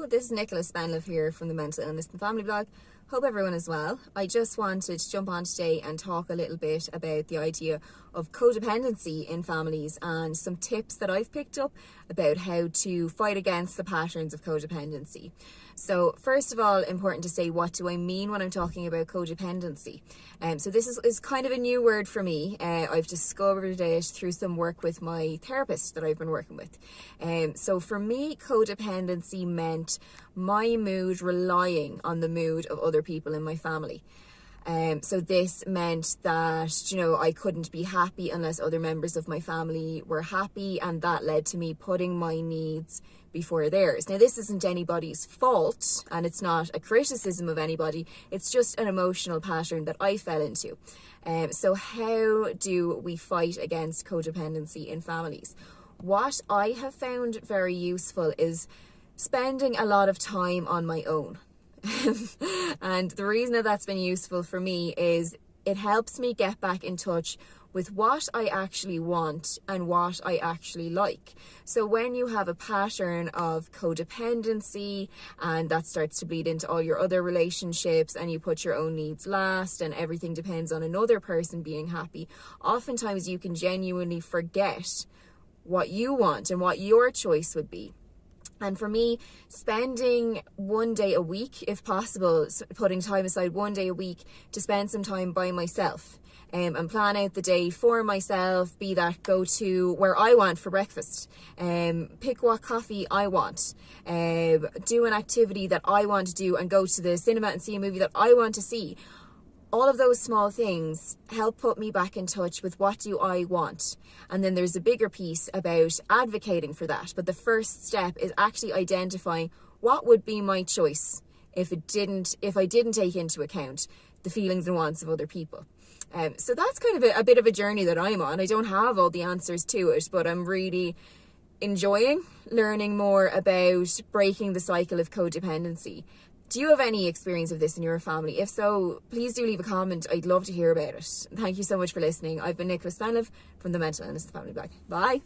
this is Nicola here from the Mental Illness and Family blog. Hope everyone is well. I just wanted to jump on today and talk a little bit about the idea of codependency in families and some tips that I've picked up about how to fight against the patterns of codependency. So first of all, important to say, what do I mean when I'm talking about codependency? So this is kind of a new word for me. I've discovered it through some work with my therapist that I've been working with. So for me, codependency meant my mood relying on the mood of other people in my family. So this meant that, I couldn't be happy unless other members of my family were happy, and that led to me putting my needs before theirs. Now, this isn't anybody's fault, and it's not a criticism of anybody. It's just an emotional pattern that I fell into. So how do we fight against codependency in families? What I have found very useful is spending a lot of time on my own. And the reason that that's been useful for me is it helps me get back in touch with what I actually want and what I actually like. So when you have a pattern of codependency and that starts to bleed into all your other relationships and you put your own needs last and everything depends on another person being happy, oftentimes you can genuinely forget what you want and what your choice would be. And for me, spending one day a week, if possible, putting time aside one day a week to spend some time by myself and plan out the day for myself, be that go to where I want for breakfast, pick what coffee I want, do an activity that I want to do and go to the cinema and see a movie that I want to see. All of those small things help put me back in touch with what do I want. And then there's a bigger piece about advocating for that. But the first step is actually identifying what would be my choice if I didn't take into account the feelings and wants of other people. So that's kind of a bit of a journey that I'm on. I don't have all the answers to it, but I'm really enjoying learning more about breaking the cycle of codependency. Do you have any experience of this in your family? If so, please do leave a comment. I'd love to hear about it. Thank you so much for listening. I've been Nicola from the Mental Illness and Family blog. Bye.